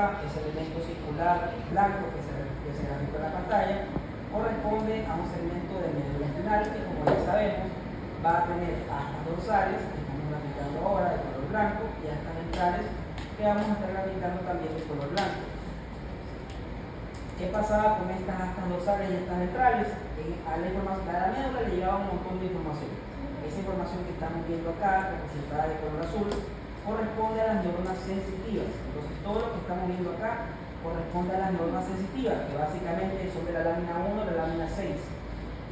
Ese elemento circular blanco que se grafica en la pantalla corresponde a un segmento de médula espinal que, como ya sabemos, va a tener astas dorsales, que estamos graficando ahora de color blanco, y astas ventrales que vamos a estar graficando también de color blanco. ¿Qué pasaba con estas astas dorsales y astas ventrales? A la médula le llevaba un montón de información. Esa información que estamos viendo acá, representada de color azul, corresponde a las neuronas sensitivas. Entonces, todo lo que estamos viendo acá corresponde a las neuronas sensitivas, que básicamente son de la lámina 1 a la lámina 6.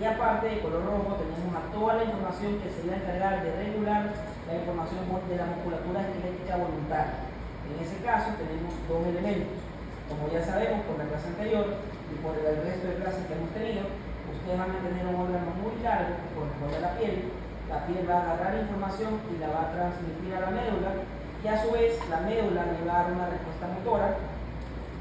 Y aparte, de color rojo, tenemos a toda la información que se va a encargar de regular la información de la musculatura esquelética voluntaria. En ese caso, tenemos dos elementos. Como ya sabemos por la clase anterior y por el resto de clases que hemos tenido, ustedes van a tener un órgano muy largo que corresponde a la piel. La piel va a agarrar información y la va a transmitir a la médula, y a su vez la médula le va a dar una respuesta motora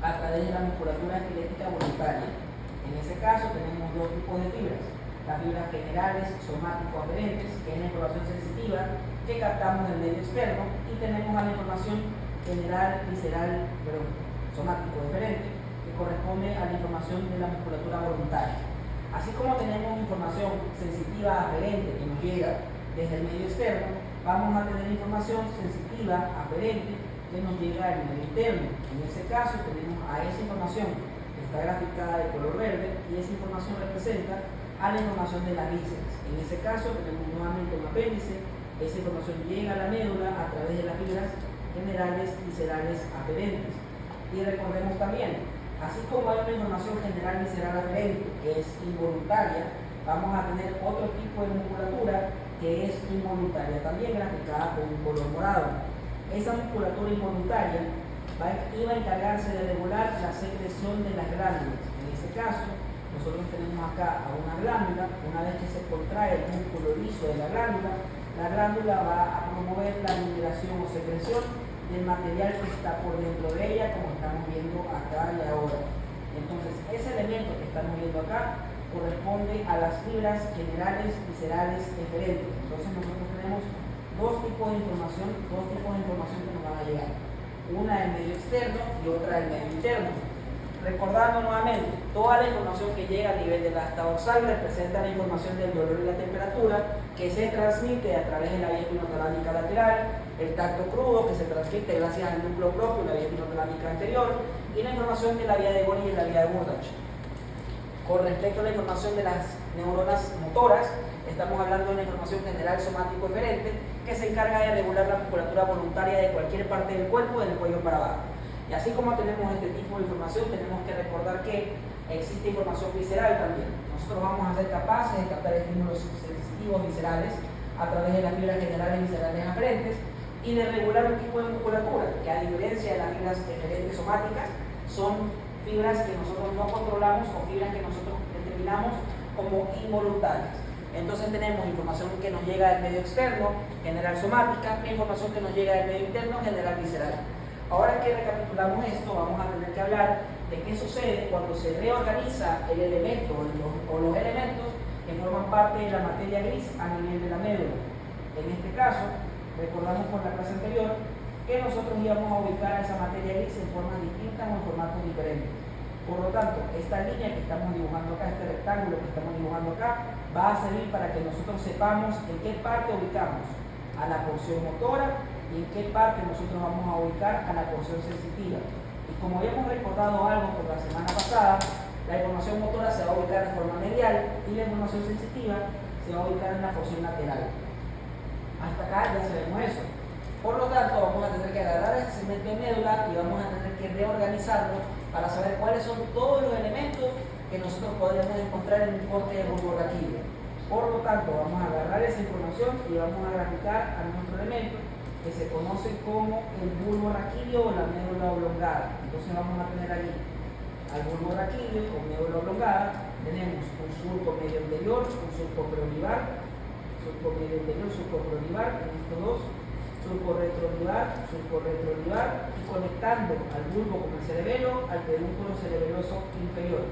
a través de la musculatura esquelética voluntaria. En ese caso tenemos dos tipos de fibras: las fibras generales somático-aferentes, que es la información sensitiva que captamos del medio externo, y tenemos a la información general, visceral, somático-deferente, que corresponde a la información de la musculatura voluntaria. Así como tenemos información sensitiva aferente que nos llega desde el medio externo, vamos a tener información sensitiva aferente que nos llega del medio interno. En ese caso tenemos a esa información que está graficada de color verde, y esa información representa a la información de las vísceras. En ese caso tenemos nuevamente un apéndice. Esa información llega a la médula a través de las fibras generales viscerales aferentes. Y recordemos también, así como hay una información general visceral aferente que es involuntaria, vamos a tener otro tipo de musculatura que es involuntaria, también graficada con un color morado. Esa musculatura involuntaria iba a encargarse de regular la secreción de las glándulas. En este caso, nosotros tenemos acá a una glándula. Una vez que se contrae el músculo liso de la glándula va a promover la liberación o secreción del material que está por dentro de ella, como estamos viendo acá y ahora. Entonces, ese elemento que estamos viendo acá corresponde a las fibras generales viscerales eferentes. Entonces, nosotros tenemos dos tipos de información que nos van a llegar: una del medio externo y otra del medio interno. Recordando nuevamente, toda la información que llega a nivel de la asta dorsal representa la información del dolor y la temperatura, que se transmite a través de la vía espinotalámica lateral, el tacto crudo, que se transmite gracias al núcleo propio, la vía espinotalámica anterior, y la información de la vía de Golgi y la vía de Burdach. Con respecto a la información de las neuronas motoras, estamos hablando de una información general somático-eferente que se encarga de regular la musculatura voluntaria de cualquier parte del cuerpo, del cuello para abajo. Y así como tenemos este tipo de información, tenemos que recordar que existe información visceral también. Nosotros vamos a ser capaces de captar estímulos sensitivos viscerales a través de las fibras generales viscerales aferentes y de regular un tipo de musculatura que, a diferencia de las fibras eferentes somáticas, son fibras que nosotros no controlamos o fibras que nosotros determinamos como involuntarias. Entonces tenemos información que nos llega del medio externo, general somática, e información que nos llega del medio interno, general visceral. Ahora que recapitulamos esto, vamos a tener que hablar de qué sucede cuando se reorganiza el elemento o los elementos que forman parte de la materia gris a nivel de la médula. En este caso, recordamos por la clase anterior que nosotros íbamos a ubicar esa materia gris en formas distintas o en formatos diferentes. Por lo tanto, esta línea que estamos dibujando acá, este rectángulo que estamos dibujando acá, va a servir para que nosotros sepamos en qué parte ubicamos a la porción motora y en qué parte nosotros vamos a ubicar a la porción sensitiva. Y como habíamos recordado algo por la semana pasada, la información motora se va a ubicar de forma medial y la información sensitiva se va a ubicar en la porción lateral. Hasta acá ya sabemos eso. Por lo tanto, vamos a tener que agarrar ese segmento de médula y vamos a tener que reorganizarlo para saber cuáles son todos los elementos que nosotros podríamos encontrar en un corte de bulbo raquídeo. Por lo tanto, vamos a agarrar esa información y vamos a graficar a nuestro elemento, que se conoce como el bulbo raquídeo o la médula oblongada. Entonces vamos a tener ahí al bulbo raquídeo o médula oblongada. Tenemos un surco medio anterior, un surco preolivar, surco medio anterior, surco preolivar, en estos dos, surco retroolivar, y conectando al bulbo con el cerebelo, al pedúnculo cerebeloso inferior.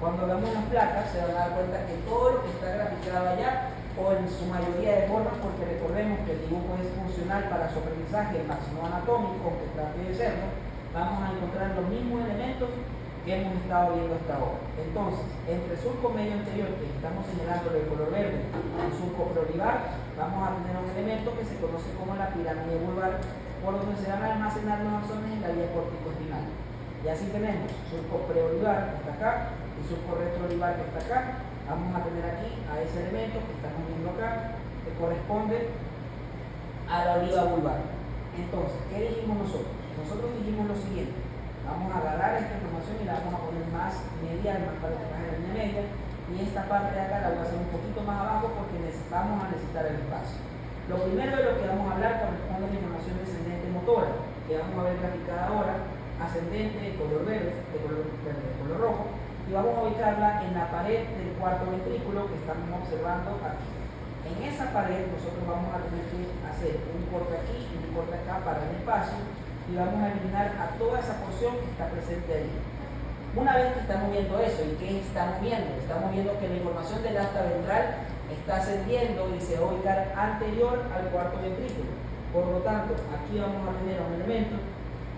Cuando veamos las placas se van a dar cuenta que todo lo que está graficado allá, o en su mayoría de formas, porque recordemos que el dibujo es funcional para su aprendizaje máximo anatómico, aunque trate de serlo, vamos a encontrar los mismos elementos que hemos estado viendo hasta ahora. Entonces, entre el surco medio anterior, que estamos señalando de color verde, y el surco preolivar, vamos a tener un elemento que se conoce como la pirámide vulvar, por donde se van a almacenar los axones en la vía corticoespinal. Y así tenemos surco preolivar, que está acá, y surco retroolivar, que está acá. Vamos a tener aquí a ese elemento que estamos viendo acá, que corresponde a la oliva vulvar. Entonces, ¿qué dijimos nosotros? Nosotros dijimos lo siguiente: vamos a agarrar esta información y la vamos a poner más medial, más para que en la línea media, y esta parte de acá la voy a hacer un poquito más abajo porque vamos a necesitar el espacio. Lo primero de lo que vamos a hablar corresponde a la información descendente motora, que vamos a ver graficada ahora, ascendente de color verde, de color rojo, y vamos a ubicarla en la pared del cuarto ventrículo que estamos observando aquí. En esa pared nosotros vamos a tener que hacer un corte aquí y un corte acá para el espacio, y vamos a eliminar a toda esa porción que está presente ahí. Una vez que estamos viendo eso, ¿y qué estamos viendo? Estamos viendo que la información del asta ventral está ascendiendo y se va a ubicar anterior al cuarto ventrículo. Por lo tanto, aquí vamos a tener un elemento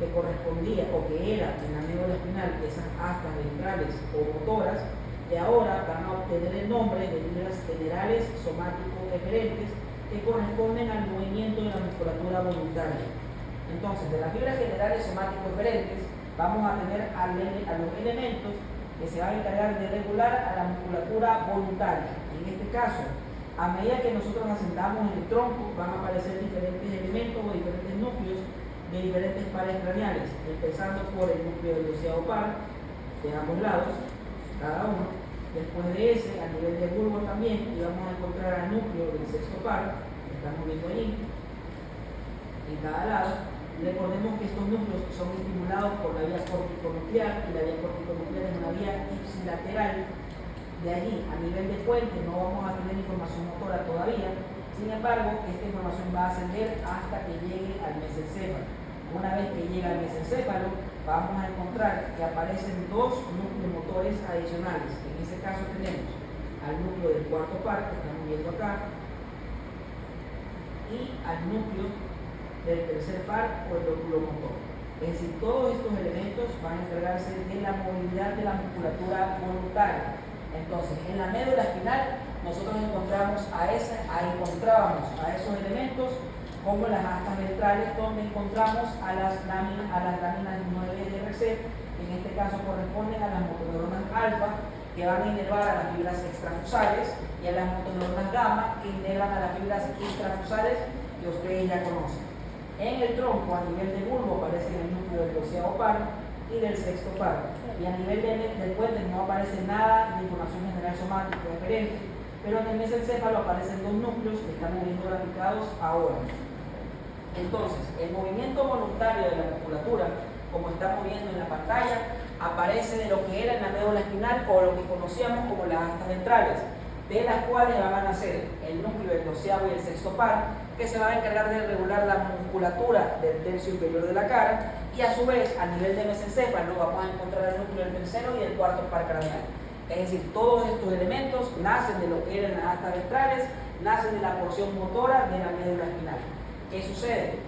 que correspondía o que era en la médula espinal esas astas ventrales o motoras, que ahora van a obtener el nombre de fibras generales somático-eferentes que corresponden al movimiento de la musculatura voluntaria. Entonces, de las fibras generales somático-eferentes vamos a tener a los elementos que se van a encargar de regular a la musculatura voluntaria. En este caso, a medida que nosotros ascendamos en el tronco, van a aparecer diferentes elementos o diferentes núcleos de diferentes pares craneales, empezando por el núcleo del doceavo par, de ambos lados, cada uno. Después de ese, a nivel de bulbo también, y vamos a encontrar al núcleo del sexto par, que estamos viendo allí, en cada lado. Recordemos que estos núcleos son estimulados por la vía corticonuclear, y la vía corticonuclear es una vía ipsilateral. De allí, a nivel de puente, no vamos a tener información motora todavía. Sin embargo, esta información va a ascender hasta que llegue al mesencéfalo. Una vez que llega al mesencéfalo, vamos a encontrar que aparecen dos núcleos motores adicionales. En ese caso tenemos al núcleo del cuarto par, que estamos viendo acá, y al núcleo del tercer par o el lóbulo motor. Es decir, todos estos elementos van a encargarse de la movilidad de la musculatura voluntaria. Entonces, en la médula espinal nosotros encontrábamos a esos elementos como las astas ventrales, donde encontramos a las láminas 9 de RC, que en este caso corresponden a las motoneuronas alfa, que van a inervar a las fibras extrafusales, y a las motoneuronas gamma, que inervan a las fibras intrafusales, que ustedes ya conocen. En el tronco, a nivel de bulbo, aparece el núcleo del doceavo par y del sexto par. Y a nivel del puente no aparece nada de información general somática referente, pero en el mesencéfalo aparecen dos núcleos que estamos viendo graficados ahora. Entonces, el movimiento voluntario de la musculatura, como estamos viendo en la pantalla, aparece de lo que era en la médula espinal o lo que conocíamos como las astas ventrales, de las cuales van a ser el núcleo del doceavo y el sexto par, que se van a encargar de regular la musculatura del tercio inferior de la cara, y a su vez, a nivel de mesencéfalo, vamos a encontrar el núcleo del tercero y el cuarto par craneal. Es decir, todos estos elementos nacen de lo que eran las astas ventrales, nacen de la porción motora de la médula espinal. ¿Qué sucede?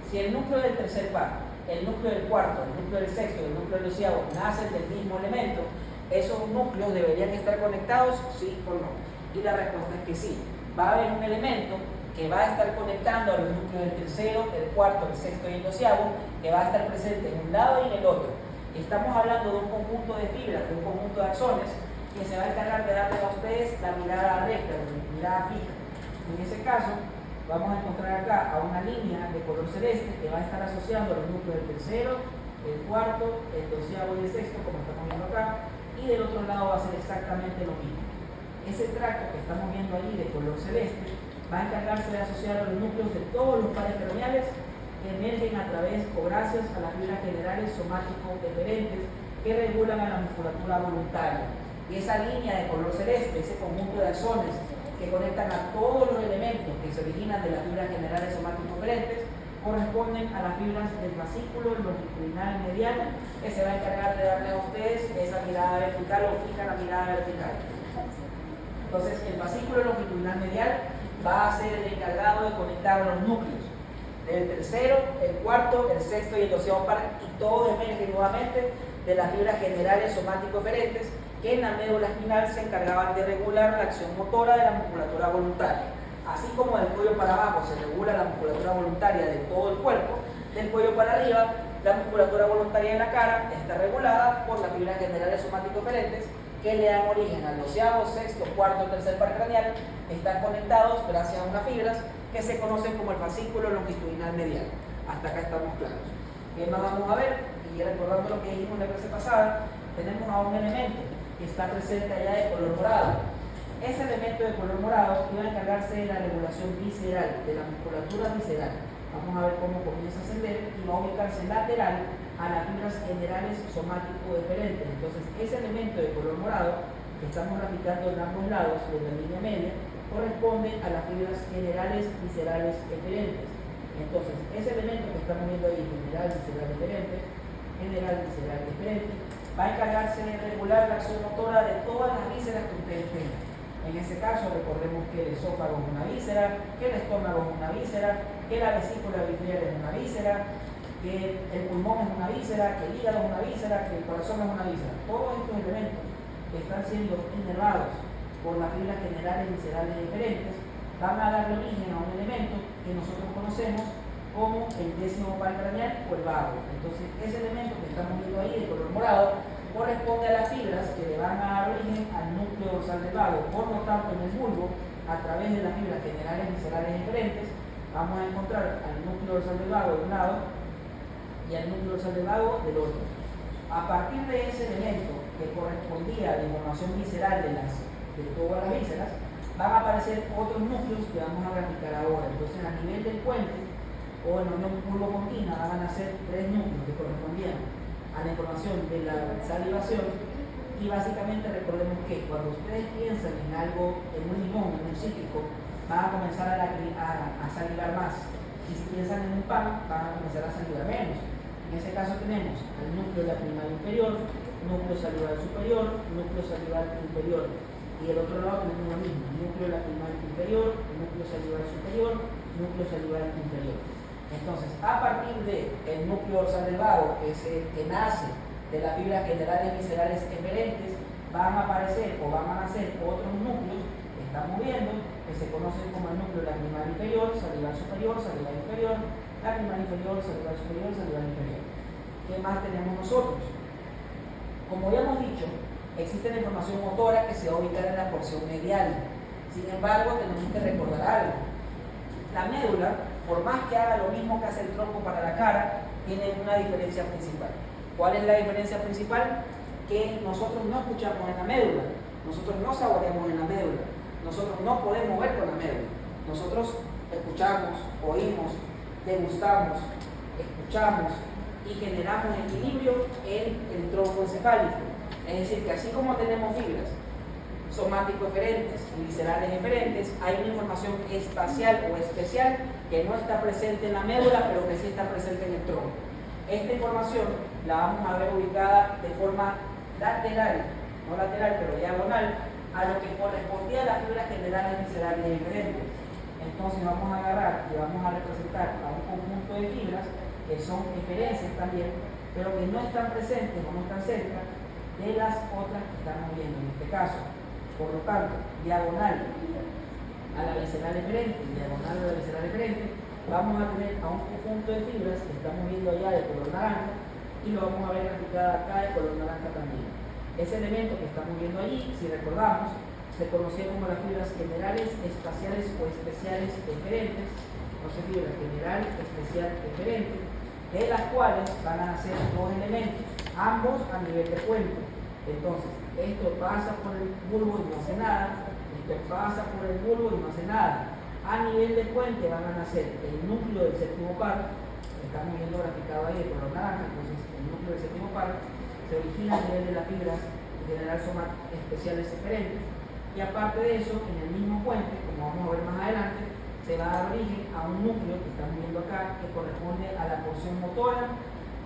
Si el núcleo del tercer par, el núcleo del cuarto, el núcleo del sexto y el núcleo del doceavo nacen del mismo elemento, esos núcleos deberían estar conectados, sí o no. Y la respuesta es que sí. Va a haber un elemento que va a estar conectando a los núcleos del tercero, el cuarto, el sexto y el doceavo, que va a estar presente en un lado y en el otro. Estamos hablando de un conjunto de fibras, de un conjunto de axones, que se va a encargar de darle a ustedes la mirada recta, la mirada fija. En ese caso, vamos a encontrar acá a una línea de color celeste que va a estar asociando a los núcleos del tercero, el cuarto, el doceavo y el sexto, como estamos viendo acá, y del otro lado va a ser exactamente lo mismo. Ese tracto que estamos viendo allí de color celeste va a encargarse de asociar a los núcleos de todos los pares craneales que emergen a través o gracias a las fibras generales somático-eferentes que regulan a la musculatura voluntaria. Y esa línea de color celeste, ese conjunto de axones que conectan a todos los elementos que se originan de las fibras generales somático-eferentes, corresponden a las fibras del fascículo longitudinal medial, que se va a encargar de darle a ustedes esa mirada vertical o fija la mirada vertical. Entonces, el fascículo longitudinal medial va a ser el encargado de conectar a los núcleos. del tercero, el cuarto, el sexto y el doceavo par, y todos emergen nuevamente de las fibras generales somático-eferentes que en la médula espinal se encargaban de regular la acción motora de la musculatura voluntaria. Así como del cuello para abajo se regula la musculatura voluntaria de todo el cuerpo, del cuello para arriba la musculatura voluntaria de la cara está regulada por las fibras generales somático-eferentes que le dan origen al doceavo, sexto, cuarto y tercer par craneal. Están conectados gracias a unas fibras que se conocen como el fascículo longitudinal medial. Hasta acá estamos claros. ¿Qué más vamos a ver? Y recordando lo que dijimos en la clase pasada, tenemos a un elemento que está presente allá de color morado. Ese elemento de color morado iba a encargarse de la regulación visceral, de la musculatura visceral. Vamos a ver cómo comienza a ascender y va a ubicarse lateral a las fibras generales somático-eferentes. Entonces, ese elemento de color morado que estamos graficando en ambos lados de la línea media corresponde a las fibras generales viscerales eferentes. Entonces, ese elemento que estamos viendo ahí, general visceral eferente, general visceral eferente, va a encargarse de regular la acción motora de todas las vísceras que ustedes tengan. En ese caso, recordemos que el esófago es una víscera, que el estómago es una víscera, que la vesícula biliar es una víscera, que el pulmón es una víscera, que el hígado es una víscera, que el corazón es una víscera. Todos estos elementos que están siendo inervados por las fibras generales viscerales diferentes van a dar origen a un elemento que nosotros conocemos como el décimo par craneal o el vago. Entonces, ese elemento que estamos viendo ahí de color morado corresponde a las fibras que le van a dar origen al núcleo dorsal del vago. Por lo tanto, en el bulbo, a través de las fibras generales viscerales diferentes, vamos a encontrar al núcleo dorsal del vago de un lado y al núcleo dorsal del vago del otro. A partir de ese elemento que correspondía a la información visceral de todas las vísceras, van a aparecer otros núcleos que vamos a graficar ahora. Entonces, a nivel del puente o en la unión bulbo-pontina van a nacer tres núcleos que correspondían a la información de la salivación. Y básicamente recordemos que cuando ustedes piensan en algo, en un limón, en un cítrico, van a comenzar a salivar más. Y si piensan en un pan, van a comenzar a salivar menos. En ese caso tenemos al núcleo lacrimal inferior, núcleo salival superior, núcleo salival inferior. Y del otro lado tenemos lo mismo, núcleo lacrimal inferior, núcleo salival superior, núcleo salival inferior. Entonces, a partir del núcleo dorsal del vago, que nace de las fibras generales viscerales eferentes, van a aparecer o van a nacer otros núcleos que estamos viendo, que se conocen como el núcleo lacrimal inferior, salival superior, salival inferior, lacrimal inferior, salival superior, salival inferior. ¿Qué más tenemos nosotros? Como ya hemos dicho, existe la información motora que se va a ubicar en la porción medial. Sin embargo, tenemos que recordar algo. La médula, por más que haga lo mismo que hace el tronco para la cara, tiene una diferencia principal. ¿Cuál es la diferencia principal? Que nosotros no escuchamos en la médula, nosotros no saboreamos en la médula, nosotros no podemos ver con la médula. Nosotros escuchamos, oímos, degustamos, escuchamos y generamos equilibrio en el tronco encefálico. Es decir, que así como tenemos fibras somático-eferentes y viscerales eferentes, hay una información espacial o especial que no está presente en la médula, pero que sí está presente en el tronco. Esta información la vamos a ver ubicada de forma lateral, no lateral, pero diagonal, a lo que correspondía a las fibras generales viscerales eferentes. Entonces vamos a agarrar y vamos a representar a un conjunto de fibras que son eferencias también, pero que no están presentes o no están cerca de las otras que estamos viendo en este caso. Por lo tanto, diagonal a la visceral eferente, diagonal a la visceral eferente, vamos a tener a un conjunto de fibras que estamos viendo allá de color naranja y lo vamos a ver graficada acá de color naranja también. Ese elemento que estamos viendo allí, si recordamos, se conocía como las fibras generales, espaciales o especiales eferentes, entonces fibras general, especial, eferente, de las cuales van a nacer dos elementos, ambos a nivel de puente. Entonces, esto pasa por el bulbo y no hace nada, esto pasa por el bulbo y no hace nada. A nivel de puente van a nacer el núcleo del séptimo par, estamos viendo graficado ahí de color naranja, entonces el núcleo del séptimo par se origina a nivel de las fibras general especiales eferentes, y aparte de eso, en el mismo puente, como vamos a ver más adelante, se va a dar origen a un núcleo que estamos viendo acá, que corresponde a la porción motora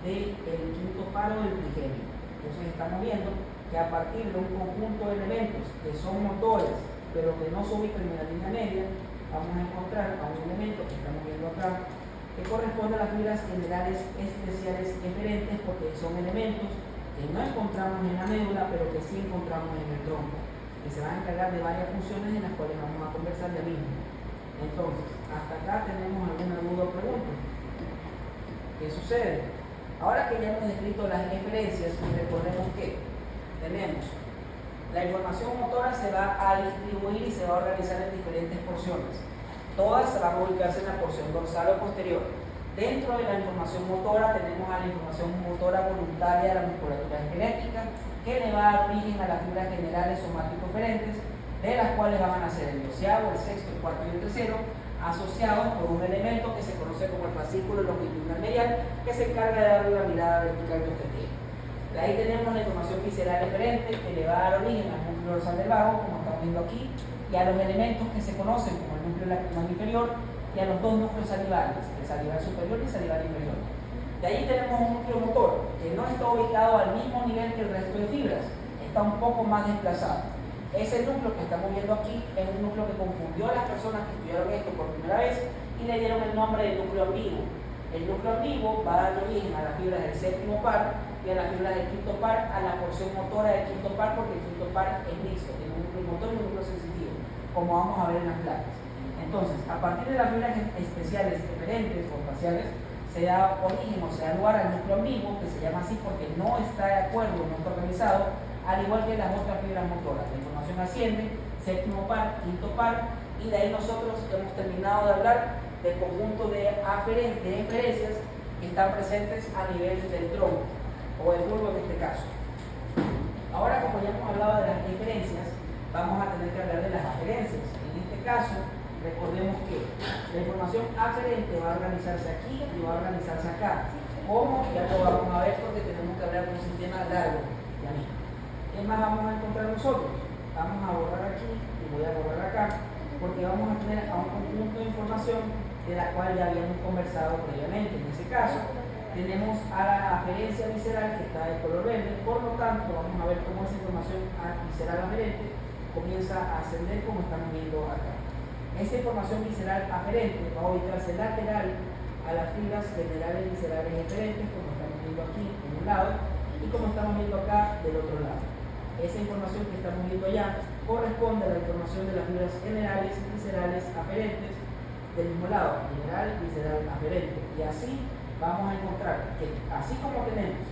del quinto paro del trigemio. Entonces estamos viendo que a partir de un conjunto de elementos que son motores, pero que no se ubican en la línea media, vamos a encontrar a un elemento que estamos viendo acá, que corresponde a las fibras generales especiales eferentes, porque son elementos que no encontramos en la médula, pero que sí encontramos en el tronco, que se van a encargar de varias funciones en las cuales vamos a conversar ya mismo. Entonces, hasta acá tenemos alguna duda o pregunta. ¿Qué sucede? Ahora que ya hemos descrito las eferencias, recordemos que tenemos la información motora se va a distribuir y se va a organizar en diferentes porciones. Todas se van a ubicarse en la porción dorsal o posterior. Dentro de la información motora tenemos a la información motora voluntaria de la musculatura esquelética, que le va a dar origen a las fibras generales somático-eferentes, de las cuales van a nacer el 12º, el 6º, el 4º y el 3º, asociados por un elemento que se conoce como el fascículo longitudinal medial, que se encarga de darle la mirada vertical que usted tiene. De ahí tenemos la información visceral eferente, que le va a dar origen al núcleo dorsal del vago, como estamos viendo aquí, y a los elementos que se conocen como el núcleo lacrimal inferior y a los dos núcleos salivales, el salival superior y el salival inferior. De ahí tenemos un núcleo motor que no está ubicado al mismo nivel que el resto de fibras, está un poco más desplazado. Ese núcleo que estamos viendo aquí es un núcleo que confundió a las personas que estudiaron esto por primera vez y le dieron el nombre de núcleo ambiguo. El núcleo ambiguo va a dar origen a las fibras del séptimo par y a las fibras del quinto par, a la porción motora del quinto par, porque el quinto par es mixto, tiene un núcleo motor y un núcleo sensitivo, como vamos a ver en las placas. Entonces, a partir de las fibras especiales eferentes o espaciales, se da origen o se da lugar al núcleo ambiguo, que se llama así porque no está de acuerdo, no está organizado, al igual que las otras fibras motoras. La información asciende, séptimo par, quinto par, y de ahí nosotros hemos terminado de hablar del conjunto de eferencias que están presentes a nivel del tronco, o del bulbo en este caso. Ahora, como ya hemos hablado de las eferencias, vamos a tener que hablar de las aferencias. En este caso, recordemos que la información aferente va a organizarse aquí y va a organizarse acá. ¿Cómo? Ya lo vamos a ver porque tenemos que hablar de un sistema largo. Ya mismo. ¿Qué más vamos a encontrar nosotros? Vamos a borrar aquí y voy a borrar acá, porque vamos a tener a un conjunto de información de la cual ya habíamos conversado previamente. En ese caso, tenemos a la aferencia visceral que está de color verde, por lo tanto, vamos a ver cómo esa información visceral aferente comienza a ascender como estamos viendo acá. Esa información visceral aferente va a ubicarse lateral a las fibras generales viscerales eferentes, como estamos viendo aquí en un lado, y como estamos viendo acá del otro lado. Esa información que estamos viendo allá corresponde a la información de las fibras generales viscerales aferentes del mismo lado, general, visceral, aferente. Y así vamos a encontrar que, así como tenemos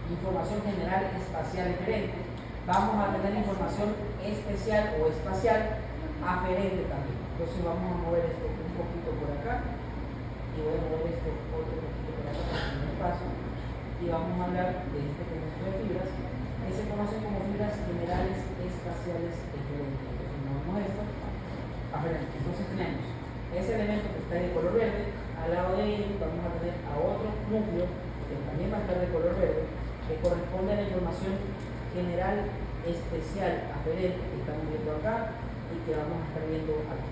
información general espacial eferente, vamos a tener información especial o espacial aferente también. Entonces vamos a mover esto un poquito por acá y voy a mover esto otro poquito por acá para el primer paso, y vamos a hablar de este conjunto de fibras que se conocen como fibras generales espaciales eferentes. Entonces movemos esto aferente. Entonces tenemos ese elemento que está de color verde, al lado de él vamos a tener a otro núcleo que también va a estar de color verde, que corresponde a la información general especial aferente que estamos viendo acá y que vamos a estar viendo aquí.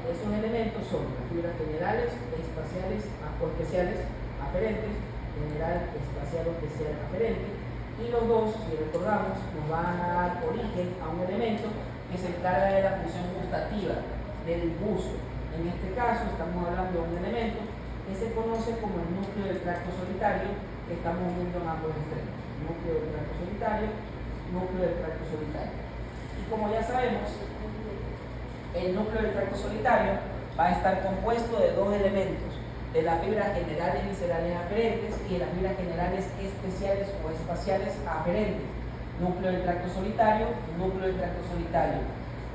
Esos elementos son las fibras generales, espaciales o especiales aferentes, general, espacial o especial aferente, y los dos, si recordamos, nos van a dar origen a un elemento que se encarga de la función gustativa del buzo. En este caso estamos hablando de un elemento que se conoce como el núcleo del tracto solitario, que estamos viendo en ambos extremos. Núcleo del tracto solitario, núcleo del tracto solitario. Y como ya sabemos, el núcleo del tracto solitario va a estar compuesto de dos elementos, de las fibras generales viscerales aferentes y de las fibras generales especiales o espaciales aferentes. Núcleo del tracto solitario, núcleo del tracto solitario.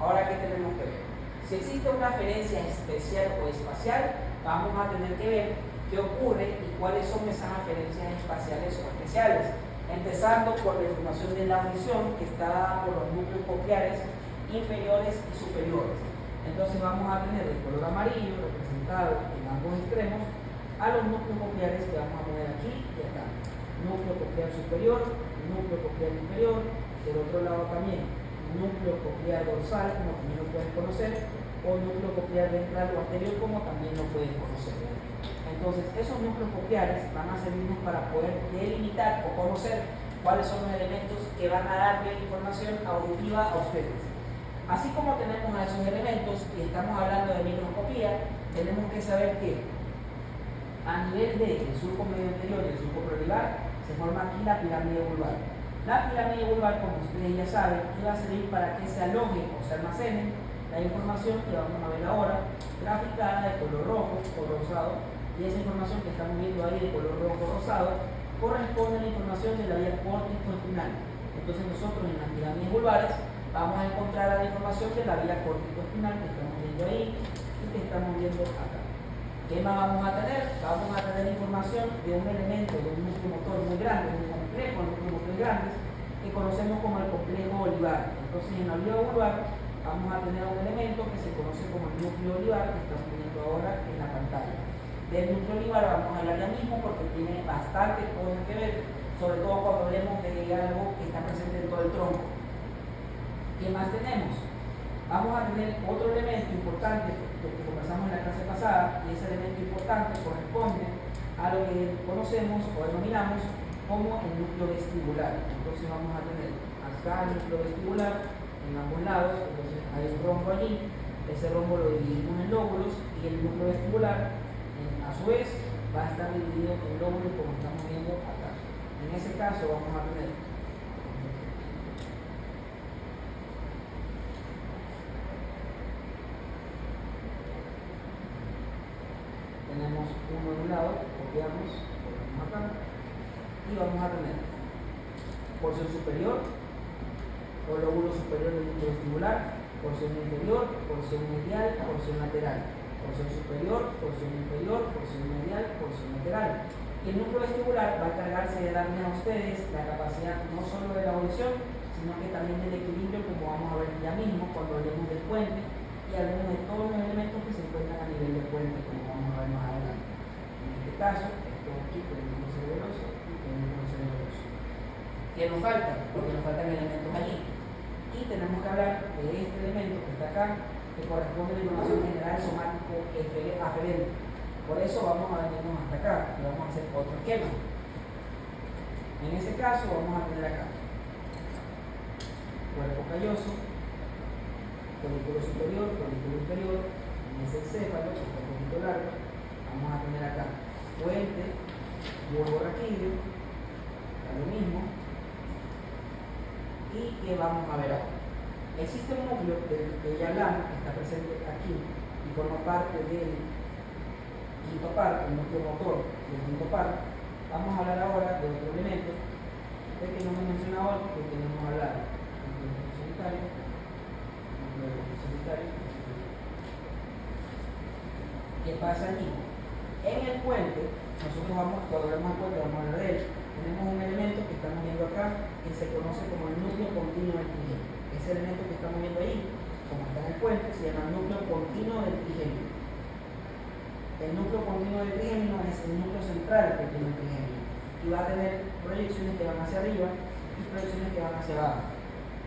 Ahora, ¿qué tenemos que ver? Si existe una aferencia especial o espacial, vamos a tener que ver qué ocurre y cuáles son esas aferencias espaciales o especiales. Empezando por la información de la función que está dada por los núcleos cocleares inferiores y superiores. Entonces vamos a tener el color amarillo representado en ambos extremos a los núcleos cocleares que vamos a poner aquí y acá. Núcleo coclear superior, núcleo coclear inferior, del otro lado también núcleo coclear dorsal, como también lo pueden conocer, o núcleo coclear ventral o anterior, como también lo pueden conocer. Entonces, esos núcleos cocleares van a servirnos para poder delimitar o conocer cuáles son los elementos que van a darle información auditiva a ustedes. Así como tenemos a esos elementos y estamos hablando de microscopía, tenemos que saber que A nivel del surco medio anterior y el surco prolivar, se forma aquí la pirámide vulvar. La pirámide vulvar, como ustedes ya saben, iba a servir para que se aloje o se almacene la información que vamos a ver ahora, graficada de color rojo o rosado, y esa información que estamos viendo ahí de color rojo o rosado corresponde a la información de la vía córtico-espinal. Entonces nosotros en las pirámides vulvares vamos a encontrar la información de la vía córtico-espinal que estamos viendo ahí y que estamos viendo acá. ¿Qué más vamos a tener? Vamos a tener información de un elemento, de un músculo motor muy grande, un complejo de músculos muy grandes, que conocemos como el complejo olivar. Entonces en la vía vulvar vamos a tener un elemento que se conoce como el núcleo olivar, que estamos viendo ahora en la pantalla. Del núcleo olivar vamos a hablar ya mismo porque tiene bastante cosas que ver, sobre todo cuando hablemos de algo que está presente en todo el tronco. ¿Qué más tenemos? Vamos a tener otro elemento importante que conversamos en la clase pasada, y ese elemento importante corresponde a lo que conocemos o denominamos como el núcleo vestibular. Entonces vamos a tener acá el núcleo vestibular en ambos lados, entonces hay un rombo allí, ese rombo lo dividimos en lóbulos y el núcleo vestibular a su vez va a estar dividido en lóbulos como estamos viendo acá. En ese caso vamos a tener uno de un lado, copiamos, ponemos acá y vamos a tener porción superior o lóbulo superior del núcleo vestibular, porción inferior, porción medial, porción lateral, porción superior, porción inferior, porción medial, porción lateral. Y el núcleo vestibular va a encargarse de darle a ustedes la capacidad no solo de la audición, sino que también del equilibrio, como vamos a ver ya mismo cuando hablemos del puente y hablemos de todos los elementos que se encuentran a nivel del puente, como vamos a ver más adelante. En este caso, esto aquí tenemos cerebroso y tenemos cerebroso. ¿Qué nos falta? Porque nos faltan elementos allí. Y tenemos que hablar de este elemento que está acá, que corresponde a la información general somático aferente. Por eso vamos a venirnos hasta acá y vamos a hacer otro esquema. En ese caso vamos a tener acá cuerpo calloso, folículo superior, folículo inferior, mesencéfalo, que está un poquito largo. Vamos a tener acá puente, bulbo raquídeo, lo mismo. ¿Y qué vamos a ver ahora? Existe un núcleo del que ya hablamos, que está presente aquí y forma parte del quinto par, el núcleo motor del quinto par. Vamos a hablar ahora de otro elemento de que no me he mencionado porque tenemos que hablar núcleo solitario, ¿Qué pasa allí? En el puente, nosotros cuando hablamos del puente, vamos a hablar de él. Tenemos un elemento que estamos viendo acá que se conoce como el núcleo continuo del trigemio. Ese elemento que estamos viendo ahí, como está en el puente, se llama núcleo continuo del trigemio. El núcleo continuo del trigemio es el núcleo central que tiene el trigemio y va a tener proyecciones que van hacia arriba y proyecciones que van hacia abajo.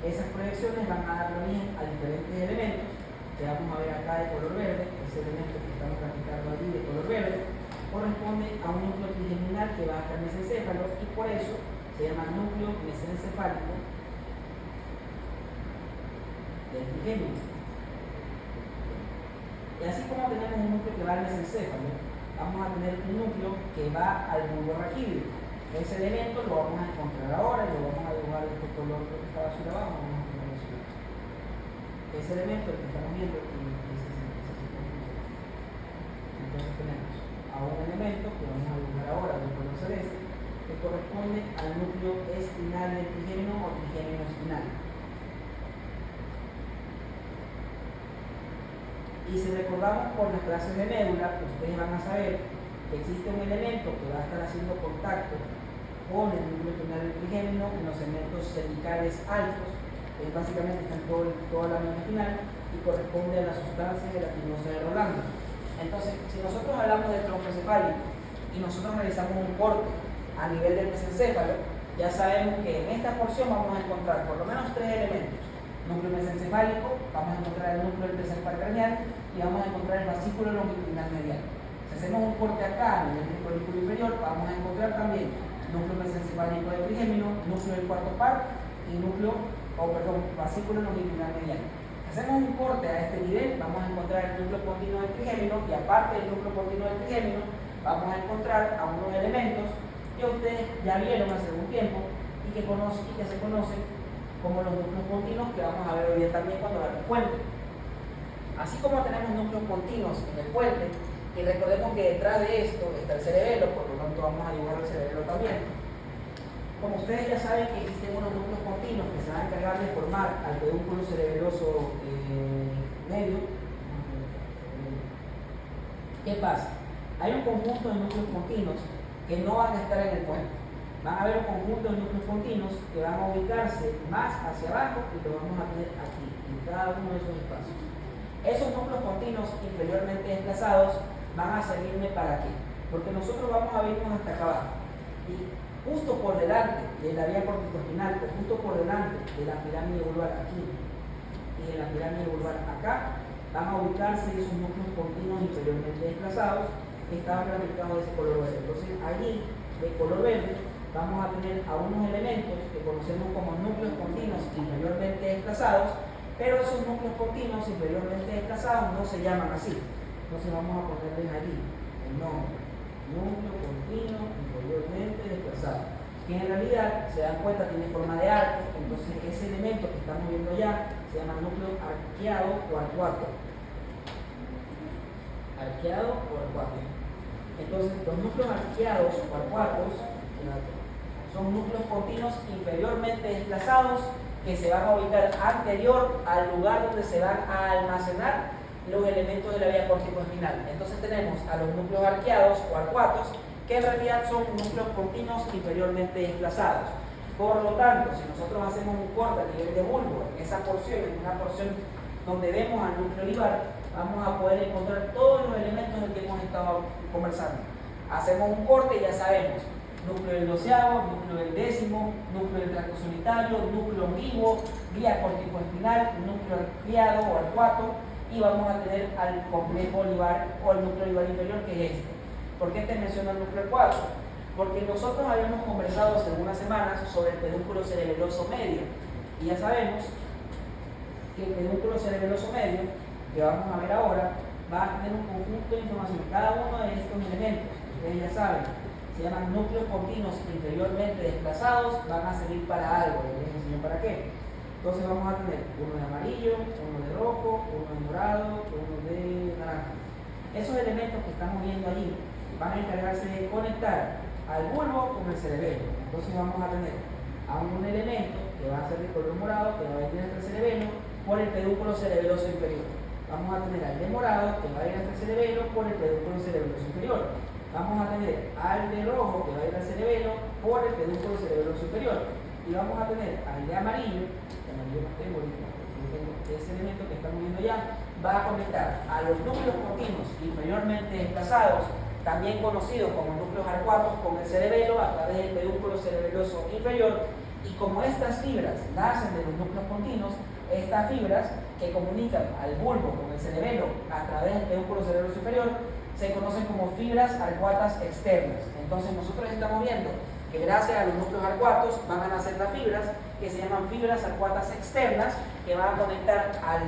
Esas proyecciones van a dar origen a diferentes elementos que vamos a ver acá de color verde. Ese elemento que estamos graficando allí de color verde corresponde a un núcleo trigeminal que va hasta el mesencéfalo y por eso se llama núcleo mesencefálico del trigemio. Y así como tenemos un núcleo que va al mesencéfalo, vamos a tener un núcleo que va al bulbo raquídeo. Ese elemento lo vamos a encontrar ahora y lo vamos a dibujar de este color que estaba hacia abajo. Vamos a ponerlo así. Ese elemento que estamos viendo entonces tenemos a un elemento que vamos a dibujar ahora del color celeste que corresponde al núcleo espinal del trigémino o trigémino espinal. Y si recordamos por las clases de médula, ustedes van a saber que existe un elemento que va a estar haciendo contacto con el núcleo espinal del trigémino en los segmentos cervicales altos, que básicamente está en toda la médula espinal y corresponde a la sustancia gelatinosa de Rolando. Entonces, si nosotros hablamos del tronco encefálico y nosotros realizamos un corte a nivel del mesencéfalo, ya sabemos que en esta porción vamos a encontrar por lo menos tres elementos. Núcleo mesencefálico, vamos a encontrar el núcleo del tercer par craneal y vamos a encontrar el fascículo longitudinal medial. Si hacemos un corte acá a nivel del folículo inferior, vamos a encontrar también núcleo mesencefálico del trigémino, núcleo del cuarto par y fascículo longitudinal medial. Si hacemos un corte a este nivel, vamos a encontrar el núcleo continuo del trigémino y aparte del núcleo continuo del trigémino, vamos a encontrar a unos elementos que ustedes ya vieron hace un tiempo y que se conocen como los núcleos continuos, que vamos a ver hoy día también cuando veamos puente. Así como tenemos núcleos continuos en el puente, y recordemos que detrás de esto está el cerebelo, por lo tanto vamos a dibujar el cerebelo también. Como ustedes ya saben que existen unos núcleos continuos que se van a encargar de formar al pedúnculo cerebeloso medio. ¿Qué pasa? Hay un conjunto de núcleos continuos que no van a estar en el puente. Van a haber un conjunto de núcleos continuos que van a ubicarse más hacia abajo y lo vamos a tener aquí, en cada uno de esos espacios. Esos núcleos continuos inferiormente desplazados van a servirme para qué? Porque nosotros vamos a irnos hasta acá abajo. Y justo por delante de la vía corticoespinal, o justo por delante de la pirámide vulvar aquí y de la pirámide vulvar acá, van a ubicarse esos núcleos continuos inferiormente desplazados que estaban graficados de ese color verde. Entonces allí, de color verde, vamos a tener a unos elementos que conocemos como núcleos continuos inferiormente desplazados, pero esos núcleos continuos inferiormente desplazados no se llaman así. Entonces vamos a ponerles allí el nombre, núcleo continuo inferiormente desplazado, que en realidad, se dan cuenta, tiene forma de arco. Entonces ese elemento que estamos viendo ya se llama núcleo arqueado o arcuato. Arqueado o arcuato. Entonces los núcleos arqueados o arcuatos son núcleos continuos inferiormente desplazados que se van a ubicar anterior al lugar donde se van a almacenar los elementos de la vía corticoespinal. Entonces tenemos a los núcleos arqueados o arcuatos, que en realidad son núcleos continuos inferiormente desplazados. Por lo tanto, si nosotros hacemos un corte a nivel de bulbo, en esa porción, en una porción donde vemos al núcleo olivar, vamos a poder encontrar todos los elementos del que hemos estado conversando. Hacemos un corte y ya sabemos: núcleo del doceavo, núcleo del décimo, núcleo del tracto solitario, núcleo ambiguo, vía corticoespinal, núcleo arqueado o arcuato, y vamos a tener al complejo olivar o el núcleo olivar inferior, que es este. ¿Por qué te menciono el núcleo arcuato? Porque nosotros habíamos conversado hace unas semanas sobre el pedúnculo cerebeloso medio, y ya sabemos que el pedúnculo cerebeloso medio, que vamos a ver ahora, va a tener un conjunto de información. Cada uno de estos elementos, ustedes ya saben, se llaman núcleos continuos inferiormente desplazados, van a servir para algo. Les enseño para qué. Entonces vamos a tener uno de amarillo, uno de rojo, uno de morado, uno de naranja. Esos elementos que estamos viendo allí van a encargarse de conectar al bulbo con el cerebelo. Entonces vamos a tener a un elemento que va a ser de color morado, que va a venir hasta el cerebelo por el pedúnculo cerebeloso inferior. Vamos a tener al de morado, que va a ir hasta el cerebelo por el pedúnculo cerebeloso inferior. Vamos a tener al de rojo, que va a ir al cerebelo por el pedúnculo cerebeloso superior. Y vamos a tener al de amarillo, que amarillo no tengo ahorita, ese elemento que estamos viendo ya, va a conectar a los núcleos continuos inferiormente desplazados, también conocidos como núcleos arcuatos, con el cerebelo a través del pedúnculo cerebeloso inferior. Y como estas fibras nacen de los núcleos continuos, estas fibras que comunican al bulbo con el cerebelo a través del pedúnculo cerebeloso superior se conocen como fibras arcuatas externas. Entonces nosotros estamos viendo que gracias a los núcleos arcuatos van a nacer las fibras que se llaman fibras arcuatas externas, que van a conectar al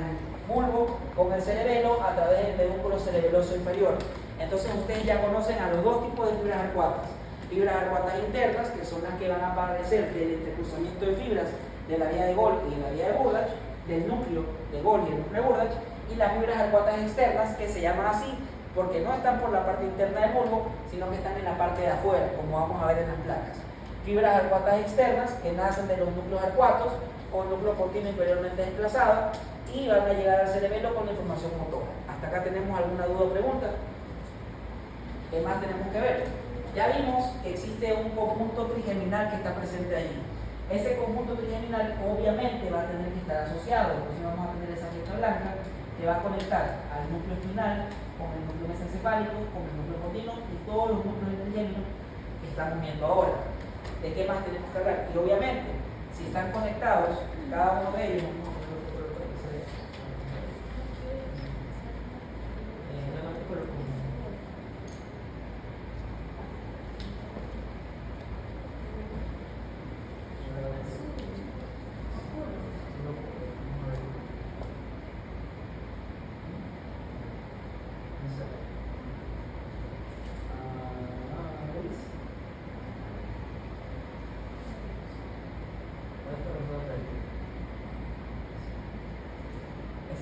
bulbo con el cerebelo a través del pedúnculo cerebeloso inferior. Entonces ustedes ya conocen a los dos tipos de fibras arcuatas: fibras arcuatas internas, que son las que van a aparecer del entrecruzamiento de fibras de la vía de Gol y de la vía de Burdach, del núcleo de Gol y el núcleo de Burdach, y las fibras arcuatas externas, que se llaman así porque no están por la parte interna del bulbo, sino que están en la parte de afuera, como vamos a ver en las placas. Fibras arcuatas externas que nacen de los núcleos arcuatos con núcleo continuo inferiormente desplazado y van a llegar al cerebelo con la información motora. ¿Hasta acá tenemos alguna duda o pregunta? ¿Qué más tenemos que ver? Ya vimos que existe un conjunto trigeminal que está presente allí. Ese conjunto trigeminal obviamente va a tener que estar asociado. Entonces vamos a tener esa flecha blanca que va a conectar al núcleo espinal con el núcleo mesencefálico, con el núcleo continuo y todos los núcleos trigéminos que estamos viendo ahora. ¿De qué más tenemos que hablar? Y obviamente, si están conectados, cada uno de ellos,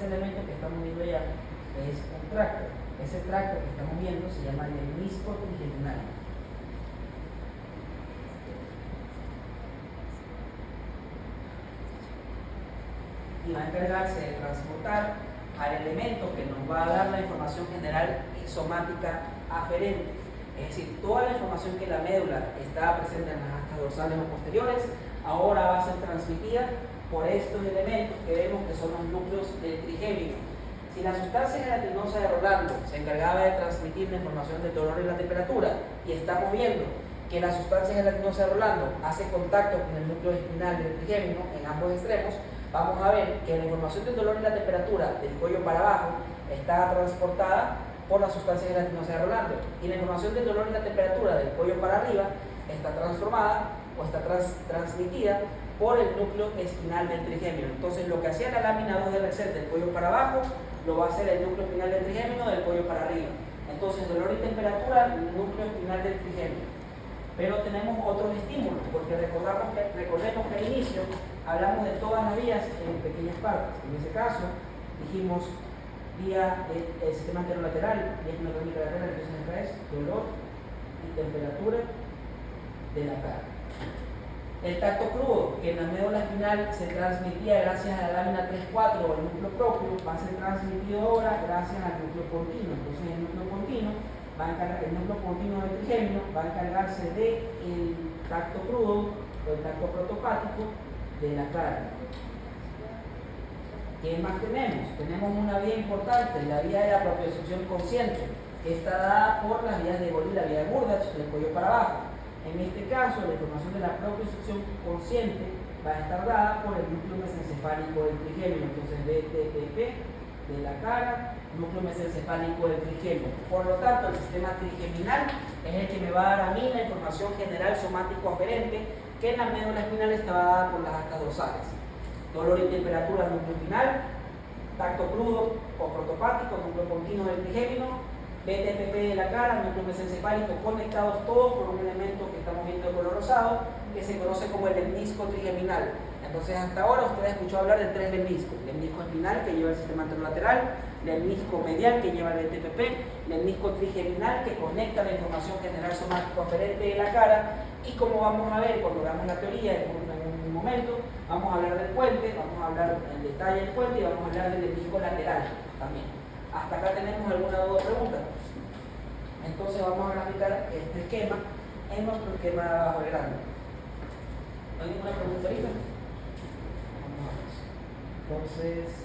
ese elemento que estamos viendo allá es un tracto. Ese tracto que estamos viendo se llama lemnisco trigeminal. Y va a encargarse de transportar al elemento que nos va a dar la información general y somática aferente. Es decir, toda la información que la médula está presente en las astas dorsales o posteriores, ahora va a ser transmitida por estos elementos que vemos que son los núcleos del trigémino. Si la sustancia gelatinosa de Rolando se encargaba de transmitir la información del dolor y la temperatura, y estamos viendo que la sustancia gelatinosa de Rolando hace contacto con el núcleo espinal del trigémino en ambos extremos, vamos a ver que la información del dolor y la temperatura del cuello para abajo está transportada por la sustancia gelatinosa de Rolando, y la información del dolor y la temperatura del cuello para arriba está transformada o está transmitida por el núcleo espinal del trigémino. Entonces, lo que hacía la lámina 2 de Rexel del cuello para abajo, lo va a hacer el núcleo espinal del trigémino del cuello para arriba. Entonces, dolor y temperatura, núcleo espinal del trigémino. Pero tenemos otros estímulos, porque recordemos que al inicio hablamos de todas las vías en pequeñas partes. En ese caso, dijimos vía el sistema anterolateral, vía anatómica lateral, entonces acá es dolor y temperatura de la cara. El tacto crudo, que en la médula espinal se transmitía gracias a la lámina 3-4 o el núcleo propio, va a ser transmitido ahora gracias al núcleo continuo. Entonces el núcleo continuo del trigémino va a encargarse del tacto crudo o el tacto protopático de la cara. ¿Qué más tenemos? Tenemos una vía importante, la vía de la propiocepción consciente, que está dada por las vías de Bol y la vía de Burdach, del cuello para abajo. En este caso, la información de la propiocepción consciente va a estar dada por el núcleo mesencefálico del trigémino. Entonces, BTPP de la cara, núcleo mesencefálico del trigémino. Por lo tanto, el sistema trigeminal es el que me va a dar a mí la información general somático aferente que en la médula espinal estaba dada por las astas dorsales. Dolor y temperatura, núcleo espinal, tacto crudo o protopático, núcleo continuo del trigémino, BTPP de la cara, núcleo mesencefálico, conectados todos por un elemento que estamos viendo de color rosado, que se conoce como el lemnisco trigeminal. Entonces, hasta ahora usted ha escuchado hablar de tres lemniscos: lemnisco espinal, que lleva el sistema anterolateral; lemnisco medial, que lleva el BTPP; lemnisco trigeminal, que conecta la información general somático aferente de la cara. Y como vamos a ver cuando veamos la teoría en un momento, vamos a hablar del puente, vamos a hablar en detalle del puente y vamos a hablar del lemnisco lateral también. ¿Hasta acá tenemos alguna duda o pregunta? Entonces vamos a graficar este esquema en nuestro esquema de abajo grande. ¿No hay ninguna pregunta ahorita? Vamos a ver.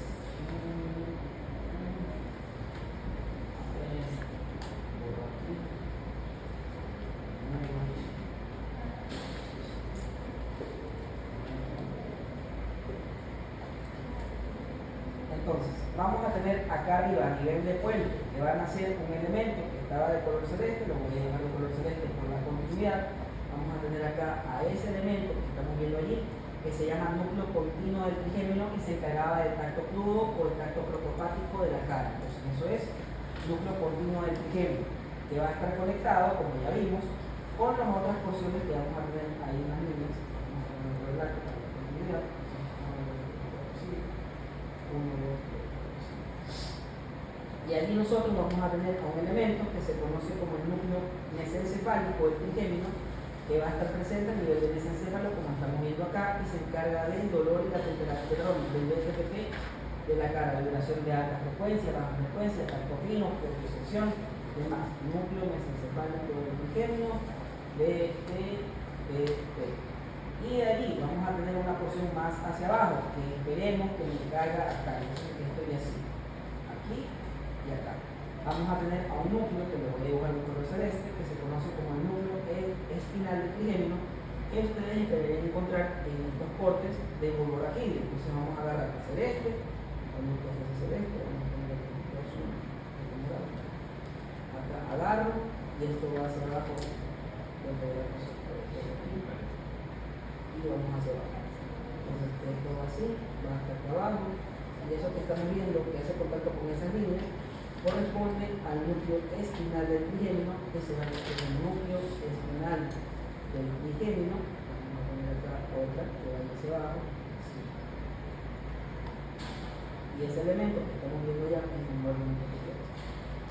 Entonces, vamos a tener acá arriba, a nivel de puente, que van a ser un elemento que estaba de color celeste, lo voy a llamar de color celeste por la continuidad. Vamos a tener acá a ese elemento que estamos viendo allí, que se llama núcleo continuo del trigémino y se encargaba del tacto crudo o el tacto protopático de la cara. Entonces, eso es núcleo continuo del trigémino, que va a estar conectado, como ya vimos, con las otras porciones que vamos a tener ahí en las líneas. Vamos a verla con la continuidad. Y allí nosotros vamos a tener un elemento que se conoce como el núcleo mesencefálico del trigémino, que va a estar presente a nivel del mesencéfalo, como estamos viendo acá, y se encarga del dolor y la temperatura del BTPP de la cara, vibración de alta frecuencia, baja frecuencia, tacto fino, propiocepción, demás. Núcleo mesencefálico del trigémino, BTPP. Y de allí vamos a tener una porción más hacia abajo, que esperemos que me caiga acá. Entonces, estoy así, aquí y acá. Vamos a tener a un núcleo, que lo voy a dibujar en color celeste, que se conoce como el núcleo espinal del trigémino, que ustedes deberían encontrar en estos cortes de bulbo raquídeo. Entonces vamos a agarrar el celeste, el núcleo celeste, vamos a poner el azul, acá agarro, y esto va hacia abajo, y vamos hacia abajo. Entonces esto va así, va hasta acá abajo, y eso que estamos viendo que hace contacto con esas líneas corresponde al núcleo espinal del trigémino, que se va a decir el núcleo espinal del trigémino. Vamos a poner acá otra que vaya hacia abajo, así. Y Y ese elemento que estamos viendo ya es un movimiento que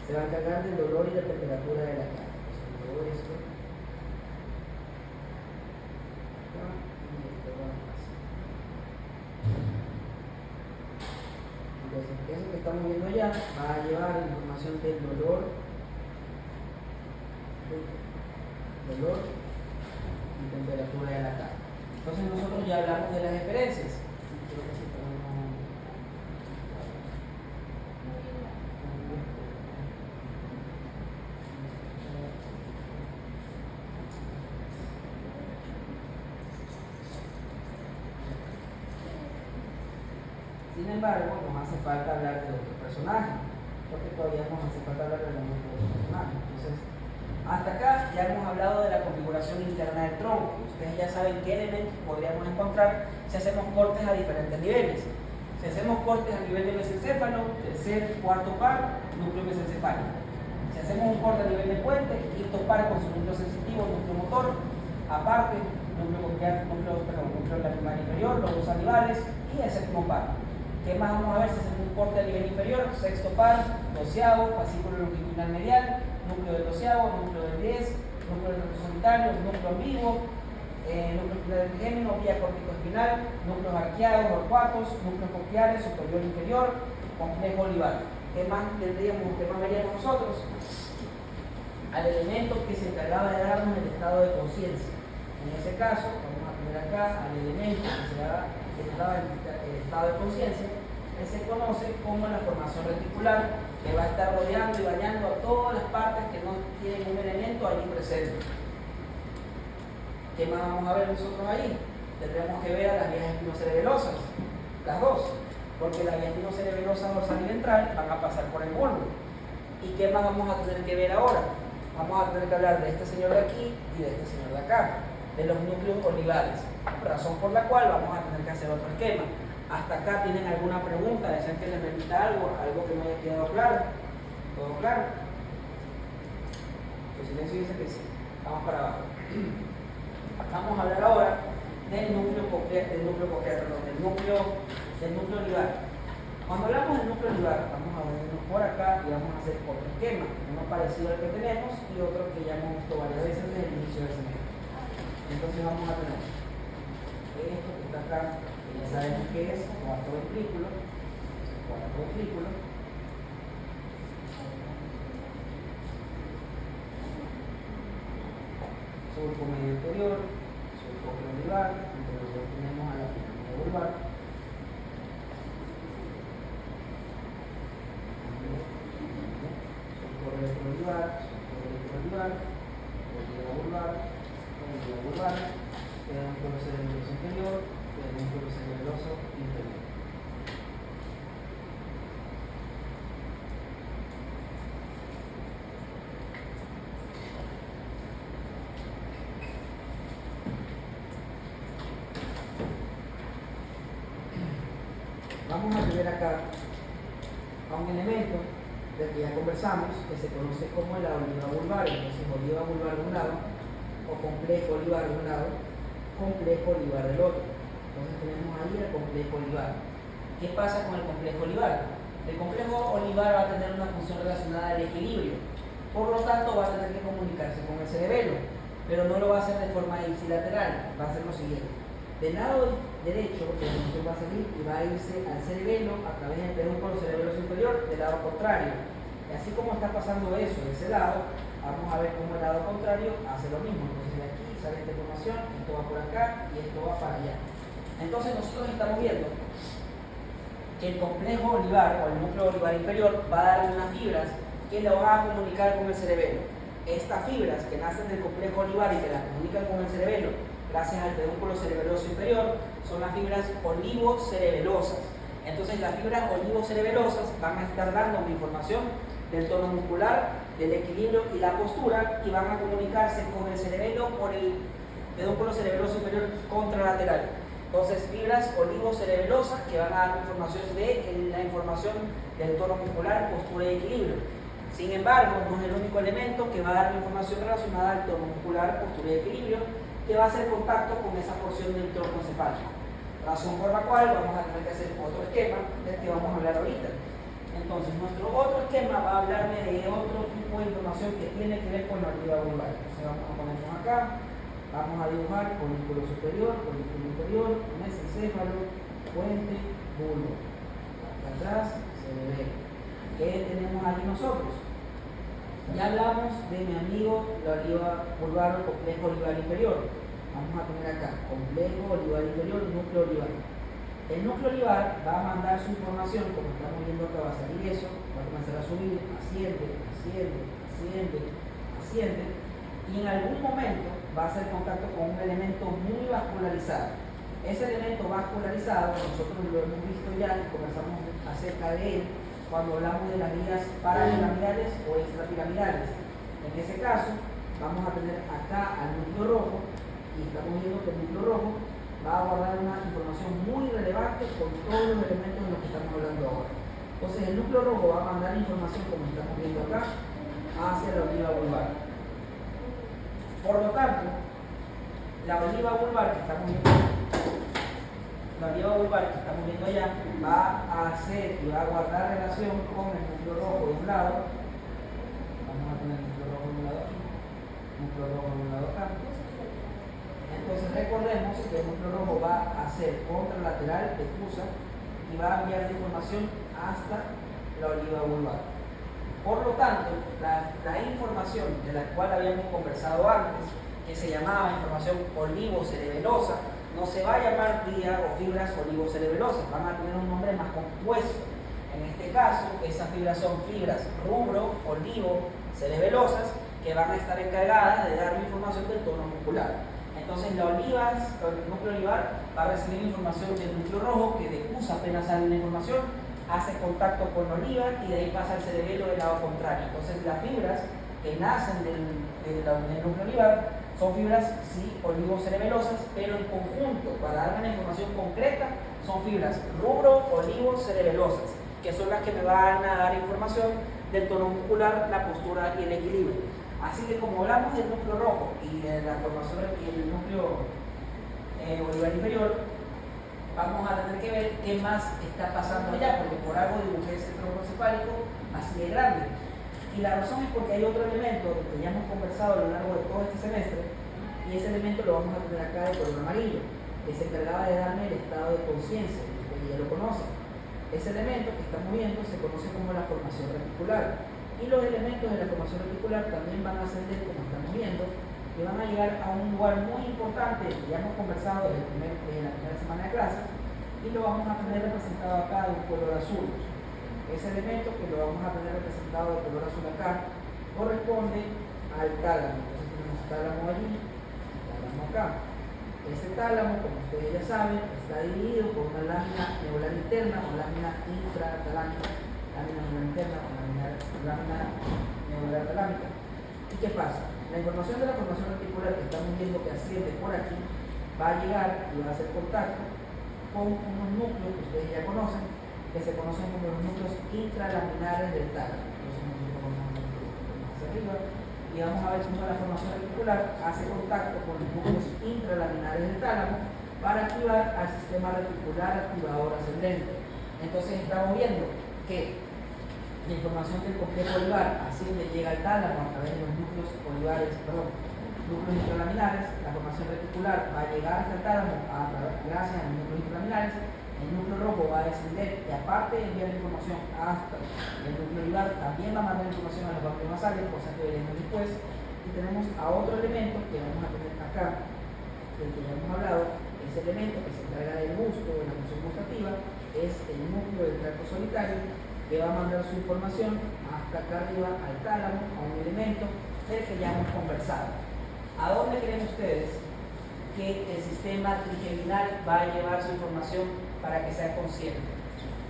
se va a encargar del dolor y la temperatura de la carne. Entonces, todo esto. Y esto va así. Entonces, eso que estamos viendo ya va a llevar información del dolor y temperatura de la carne. Entonces nosotros ya hablamos de las diferencias. Sin embargo, nos hace falta hablar de otro personaje, porque todavía nos hace falta hablar de otro personaje. Entonces, hasta acá ya hemos hablado de la configuración interna del tronco. Ustedes ya saben qué elementos podríamos encontrar si hacemos cortes a diferentes niveles. Si hacemos cortes a nivel de mesencéfalo, tercer, cuarto par, núcleo mesencefálico. Si hacemos un corte a nivel de puente, quinto par con su núcleo sensitivo, núcleo motor, aparte, núcleo laminar inferior, lobos salivales y el séptimo par. ¿Qué más vamos a ver si hacemos un corte a nivel inferior? Sexto par, doceavo, fascículo longitudinal medial, núcleo del doceavo, núcleo del 10, núcleo del recto solitario, núcleo ambiguo, núcleo del trigémino, vía córtico-espinal, núcleos arqueados, orcuatos, núcleos cocleares, superior e inferior, complejo olivar. ¿Qué más tendríamos, qué más veríamos nosotros? Al elemento que se encargaba de darnos el estado de conciencia. En ese caso, vamos a poner acá al elemento que se daba el estado de conciencia, que se conoce como la formación reticular, que va a estar rodeando y bañando a todas las partes que no tienen un elemento allí presente. ¿Qué más vamos a ver nosotros ahí? Tendremos que ver a las vías espinocerebelosas, las dos, porque las vías espinocerebelosas dorsal y ventral van a pasar por el bulbo. ¿Y qué más vamos a tener que ver ahora? Vamos a tener que hablar de este señor de aquí y de este señor de acá, de los núcleos olivares, razón por la cual vamos a tener que hacer otro esquema. Hasta acá tienen alguna pregunta, desean que les repita algo que me haya quedado claro. ¿Todo claro? El silencio dice que sí. Vamos para abajo. Vamos a hablar ahora del núcleo olivar. Cuando hablamos del núcleo olivar, vamos a vernos por acá y vamos a hacer otro esquema, uno parecido al que tenemos y otro que ya hemos visto varias veces desde el inicio del semestre. Entonces vamos a tener esto que está acá, que ya sabemos que es cuarto ventrículo, surco medio interior, surco olivar, entonces tenemos a la pirámide vulvar, surco retroolivar, oliva vulvar, queda un núcleo cerebeloso inferior, queda un núcleo cerebeloso inferior. Vamos a ver acá a un elemento del que ya conversamos, que se conoce como la oliva vulvar. Entonces, oliva vulvar de un lado, o complejo olivar de un lado, complejo olivar del otro. Entonces tenemos ahí el complejo olivar. ¿Qué pasa con el complejo olivar? El complejo olivar va a tener una función relacionada al equilibrio, por lo tanto va a tener que comunicarse con el cerebelo, pero no lo va a hacer de forma ipsilateral, va a hacer lo siguiente. Del lado derecho, la función va a salir y va a irse al cerebelo a través del pedúnculo cerebeloso inferior del lado contrario. Y así como está pasando eso de ese lado, vamos a ver cómo el lado contrario hace lo mismo. Entonces de aquí sale esta información, esto va por acá y esto va para allá. Entonces nosotros estamos viendo que el complejo olivar o el núcleo olivar inferior va a dar unas fibras que lo van a comunicar con el cerebelo. Estas fibras que nacen del complejo olivar y que las comunican con el cerebelo gracias al pedúnculo cerebeloso inferior son las fibras olivocerebelosas. Entonces las fibras olivocerebelosas van a estar dando información del tono muscular, del equilibrio y la postura, y van a comunicarse con el cerebelo por el pedúnculo cerebeloso inferior contralateral. Entonces, fibras olivocerebelosas que van a dar información del tono muscular, postura y equilibrio. Sin embargo, no es el único elemento que va a dar información relacionada al tono muscular, postura y equilibrio, que va a hacer contacto con esa porción del tronco encefálico. razón por la cual vamos a tener que hacer otro esquema del que vamos a hablar ahorita. Entonces, nuestro otro esquema va a hablarme de otro tipo de información que tiene que ver con la oliva vulvar. Entonces, vamos a ponernos acá, vamos a dibujar folículo superior, folículo inferior, mesencéfalo, puente, bulbo. Acá atrás se ve. ¿Qué tenemos aquí nosotros? Ya hablamos de mi amigo la oliva vulvar o complejo olivar inferior. Vamos a poner acá, complejo olivar inferior, núcleo olivar. El núcleo olivar va a mandar su información, como estamos viendo acá, va a salir eso, va a comenzar a subir, asciende, asciende, asciende, asciende, y en algún momento va a hacer contacto con un elemento muy vascularizado. Ese elemento vascularizado, nosotros lo hemos visto ya y conversamos acerca de él cuando hablamos de las vías parapiramidales o extrapiramidales. En ese caso, vamos a tener acá al núcleo rojo, y estamos viendo que el núcleo rojo va a guardar una información muy relevante con todos los elementos de los que estamos hablando ahora. Entonces el núcleo rojo va a mandar información, como estamos viendo acá, hacia la oliva vulvar. Por lo tanto, la oliva vulvar que estamos viendo, allá va a hacer y va a guardar relación con el núcleo rojo de un lado. Vamos a tener el núcleo rojo de un lado aquí, núcleo rojo de un lado acá. Entonces recordemos que el núcleo rojo va a ser contralateral, difusa, y va a enviar la información hasta la oliva vulvar. Por lo tanto, la información de la cual habíamos conversado antes, que se llamaba información olivocerebelosa, no se va a llamar vía o fibras olivocerebelosas, van a tener un nombre más compuesto. En este caso, esas fibras son fibras rubro-olivo-cerebelosas que van a estar encargadas de dar información del tono muscular. Entonces el núcleo olivar va a recibir información del núcleo rojo que difusa apenas sale la información, hace contacto con la oliva y de ahí pasa al cerebelo del lado contrario. Entonces las fibras que nacen del núcleo olivar son fibras, sí, olivocerebelosas, pero en conjunto, para darme la información concreta, son fibras rubro-olivocerebelosas, que son las que me van a dar información del tono muscular, la postura y el equilibrio. Así que como hablamos del núcleo rojo y de la formación y el núcleo olivar inferior, vamos a tener que ver qué más está pasando allá, porque por algo dibujé ese tronco cefálico así de grande. Y la razón es porque hay otro elemento que ya hemos conversado a lo largo de todo este semestre, y ese elemento lo vamos a tener acá de color amarillo, que se encargaba de darme el estado de conciencia, que ya lo conocen. Ese elemento que estamos viendo se conoce como la formación reticular, y los elementos de la formación reticular también van a ascender, como estamos viendo, y van a llegar a un lugar muy importante que ya hemos conversado desde la primera semana de clase, y lo vamos a tener representado acá de un color azul. Ese elemento que lo vamos a tener representado de color azul acá corresponde al tálamo. Entonces tenemos tálamo allí, tálamo acá. Ese tálamo, como ustedes ya saben, está dividido por una lámina neural interna o lámina intratalámica, lámina neural interna o lámina neural talámica. ¿Y qué pasa? La información de la formación reticular que estamos viendo que asciende por aquí va a llegar y va a hacer contacto con unos núcleos que ustedes ya conocen, que se conocen como los núcleos intralaminares del tálamo. Entonces nosotros vamos a hacia arriba y vamos a ver cómo la formación reticular hace contacto con los núcleos intralaminares del tálamo para activar al sistema reticular activador ascendente. Entonces estamos viendo que la información del complejo olivar asciende, llega al tálamo a través de los núcleos núcleos intralaminares. La formación reticular va a llegar hasta el tálamo gracias a los núcleos intralaminares. El núcleo rojo va a descender y aparte de enviar la información hasta el núcleo olivar, también va a mandar información a los ganglios basales, cosa que veremos después. Y tenemos a otro elemento que vamos a tener acá, del que ya hemos hablado. Ese elemento que se encarga del gusto, de la función gustativa, es el núcleo del tracto solitario, que va a mandar su información hasta acá arriba al tálamo, a un elemento del que ya hemos conversado. ¿A dónde creen ustedes que el sistema trigeminal va a llevar su información para que sea consciente?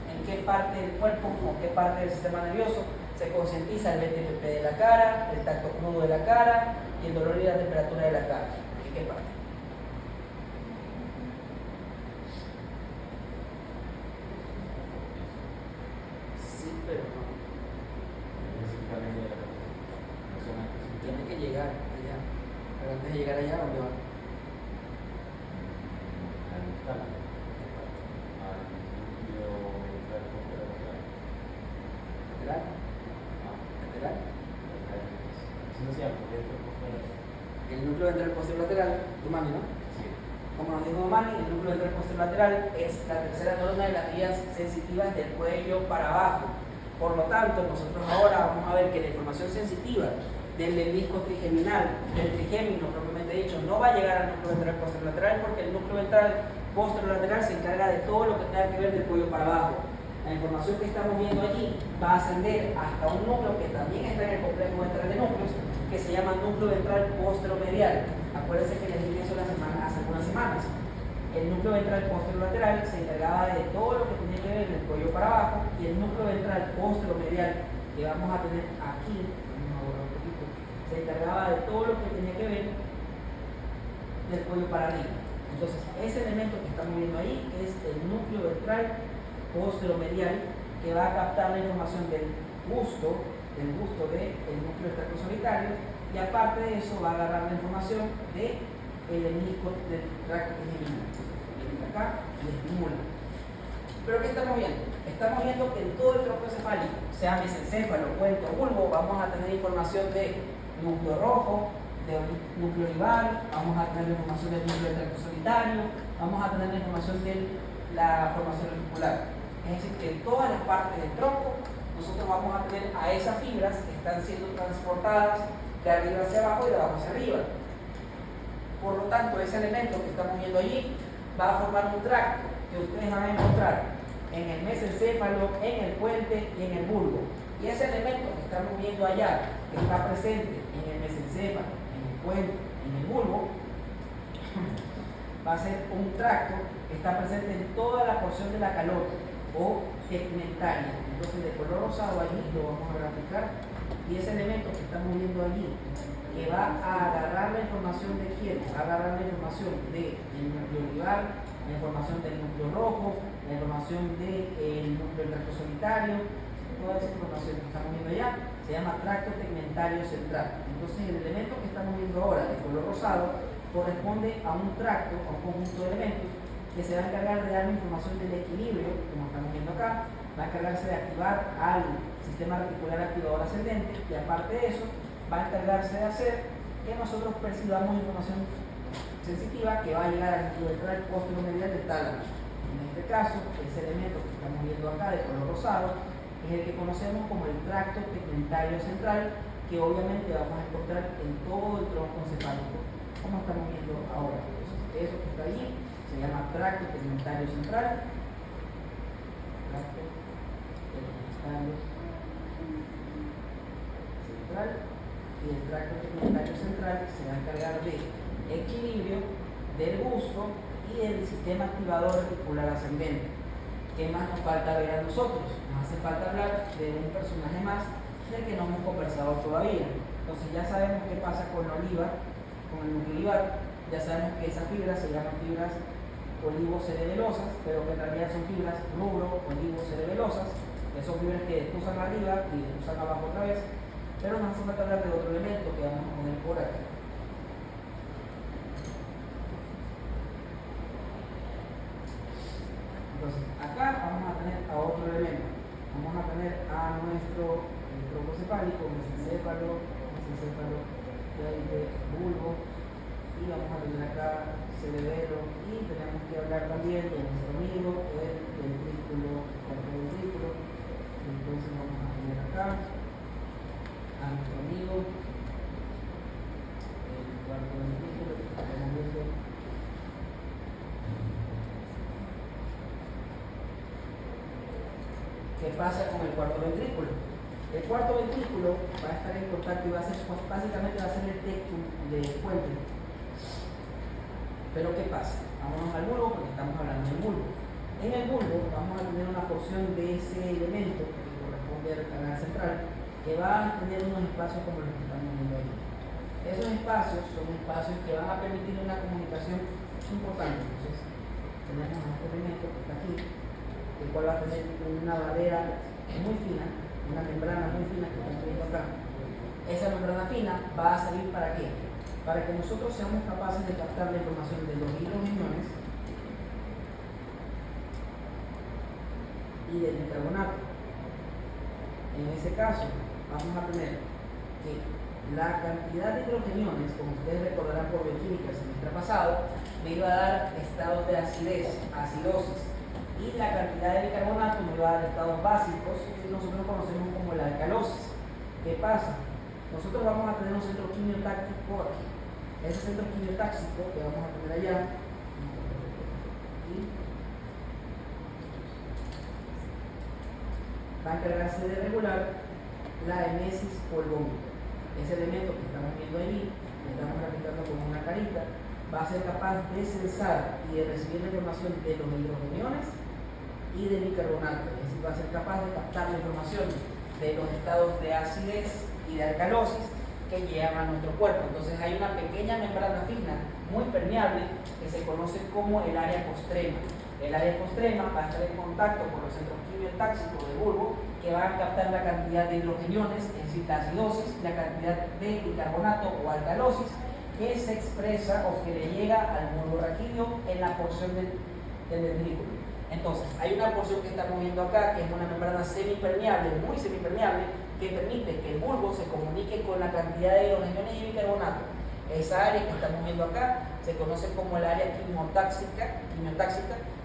¿En qué parte del cuerpo o qué parte del sistema nervioso se concientiza el BTPP de la cara, el tacto crudo de la cara y el dolor y la temperatura de la cara? ¿En qué parte? Sí, pero no. Tiene que llegar allá. Pero antes de llegar allá, ¿dónde va? el núcleo ventral posterolateral, Dumani, ¿no? Como nos dijo Dumani, el núcleo ventral posterolateral es la tercera neurona de las vías sensitivas del cuello para abajo. Por lo tanto, nosotros ahora vamos a ver que la información sensitiva del menisco trigeminal, del trigémino propiamente dicho, no va a llegar al núcleo ventral posterolateral porque el núcleo ventral posterolateral se encarga de todo lo que tenga que ver del cuello para abajo. La información que estamos viendo allí va a ascender hasta un núcleo que también está en el complejo ventral de núcleos, que se llama núcleo ventral posteromedial. Acuérdense que les dije eso hace algunas semanas. El núcleo ventral posterolateral se encargaba de todo lo que tenía que ver en el cuello para abajo, y el núcleo ventral posteromedial que vamos a tener aquí, vamos a borrar un poquito, se encargaba de todo lo que tenía que ver del cuello para arriba. Entonces, ese elemento que estamos viendo ahí es el núcleo ventral posteromedial, que va a captar la información del busto del núcleo estratosolitario, y aparte de eso va a agarrar la información del menisco del tracto trigeminal. Viene acá y estimula. Pero ¿qué estamos viendo? Estamos viendo que en todo el tronco encefálico, sea mesencéfalo, puente o bulbo, vamos a tener información de núcleo rojo, de núcleo olivar, vamos a tener la información del núcleo del tracto solitario, vamos a tener la información de la formación reticular. Es decir, que en todas las partes del tronco nosotros vamos a tener a esas fibras que están siendo transportadas de arriba hacia abajo y de abajo hacia arriba. Por lo tanto, ese elemento que estamos viendo allí va a formar un tracto que ustedes van a encontrar en el mesencéfalo, en el puente y en el bulbo. Y ese elemento que estamos viendo allá, que está presente en el mesencéfalo, en el puente y en el bulbo, va a ser un tracto que está presente en toda la porción de la calota o tegmentaria. Entonces, de color rosado allí lo vamos a graficar, y ese elemento que estamos viendo allí, que va a agarrar la información de quién, va a agarrar la información del núcleo olivar, la información del núcleo rojo, la información del núcleo del tracto solitario, toda esa información que estamos viendo allá se llama tracto tegmentario central. Entonces, el elemento que estamos viendo ahora de color rosado corresponde a un tracto, a un conjunto de elementos que se va a encargar de dar información del equilibrio, como estamos viendo acá, va a encargarse de activar al sistema reticular activador ascendente, y aparte de eso, va a encargarse de hacer que nosotros percibamos información sensitiva que va a llegar al núcleo ventral posteromedial del tálamo. En este caso, ese elemento que estamos viendo acá de color rosado es el que conocemos como el tracto tegmentario central, que obviamente vamos a encontrar en todo el tronco encefálico, como estamos viendo ahora. Entonces, eso que está allí se llama tracto tegmentario central. Tracto tegmentario central. Y el tracto tegmentario central se va a encargar de equilibrio, del busto y del sistema activador reticular ascendente. ¿Qué más nos falta ver a nosotros? Nos hace falta hablar de un personaje más del que no hemos conversado todavía. Entonces, ya sabemos qué pasa con la oliva, con el núcleo olivar. Ya sabemos que esas fibras se llaman fibras olivo-cerebelosas, pero que en realidad son fibras rubro-olivo-cerebelosas, que son fibras que despusan arriba y despusan abajo otra vez. Pero nos hace falta hablar de otro elemento que vamos a poner por aquí. Entonces, acá vamos a tener a otro elemento. Vamos a tener a nuestro tronco cefálico, mesencéfalo, bulbo, y vamos a tener acá cerebelo, y tenemos que hablar también de nuestro amigo, el ventrículo. Entonces vamos a tener acá a nuestro amigo, el cuarto ventrículo que estamos viendo. ¿Qué pasa con el cuarto ventrículo? El cuarto ventrículo va a estar en contacto y va a ser, pues, básicamente va a ser el tectum del puente. Pero ¿qué pasa? Vámonos al bulbo porque estamos hablando del bulbo. En el bulbo vamos a tener una porción de ese elemento que corresponde al canal central, que va a tener unos espacios como los que estamos viendo ahí. Esos espacios son espacios que van a permitir una comunicación importante. Entonces, tenemos a este elemento que está aquí, el cual va a tener una barrera muy fina, una membrana muy fina que estamos viendo acá. Esa membrana fina va a servir ¿para qué? Para que nosotros seamos capaces de captar la información de los hidrogeniones y del bicarbonato. En ese caso, vamos a tener que la cantidad de hidrogeniones, como ustedes recordarán por bioquímica el semestre pasado, me iba a dar estados de acidez, acidosis, y la cantidad de bicarbonato me iba a dar estados básicos que nosotros conocemos como la alcalosis. ¿Qué pasa? Nosotros vamos a tener un centro quimiotáctico aquí. Ese centro quimiotáctico que vamos a tener allá va a encargarse de regular la emesis o el vómito. Ese elemento que estamos viendo allí, que estamos graficando con una carita, va a ser capaz de censar y de recibir la información de los hidrogeniones y de bicarbonato. Es decir, va a ser capaz de captar la información de los estados de acidez y de alcalosis que llegan a nuestro cuerpo. Entonces hay una pequeña membrana fina, muy permeable, que se conoce como el área postrema. El área postrema va a estar en contacto con los centros quimiotáxicos del bulbo, que van a captar la cantidad de hidrogeniones, es decir, la acidosis, la cantidad de bicarbonato o alcalosis, que se expresa o que le llega al bulbo raquídeo en la porción del dendrículo. Entonces, hay una porción que estamos viendo acá, que es una membrana semipermeable, muy semipermeable, que permite que el bulbo se comunique con la cantidad de hidrogeniones y bicarbonato. Esa área que estamos viendo acá se conoce como el área quimiotáxica,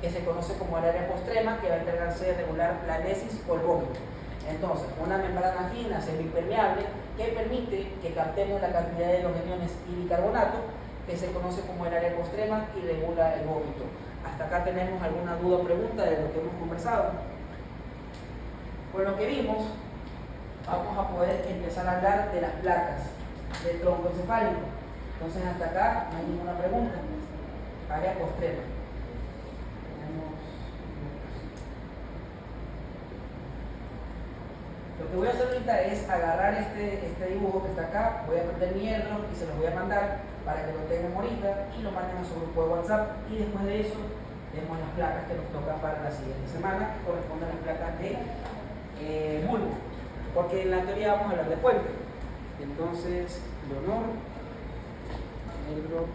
que se conoce como el área postrema, que va a encargarse de regular la emesis o el vómito. Entonces, una membrana fina, semipermeable, que permite que captemos la cantidad de hidrogeniones y bicarbonato, que se conoce como el área postrema y regula el vómito. ¿Hasta acá tenemos alguna duda o pregunta de lo que hemos conversado? Con lo que vimos, vamos a poder empezar a hablar de las placas del tronco encefálico. Entonces, hasta acá no hay ninguna pregunta. Área postrema. Lo que voy a hacer ahorita es agarrar este dibujo que está acá, voy a prender mi airdrop y se los voy a mandar para que lo tengan ahorita y lo manden a su grupo de WhatsApp, y después de eso vemos las placas que nos tocan para la siguiente semana, que corresponden a las placas de bulbo, porque en la teoría vamos a hablar de puente. Entonces, Leonor, airdrop.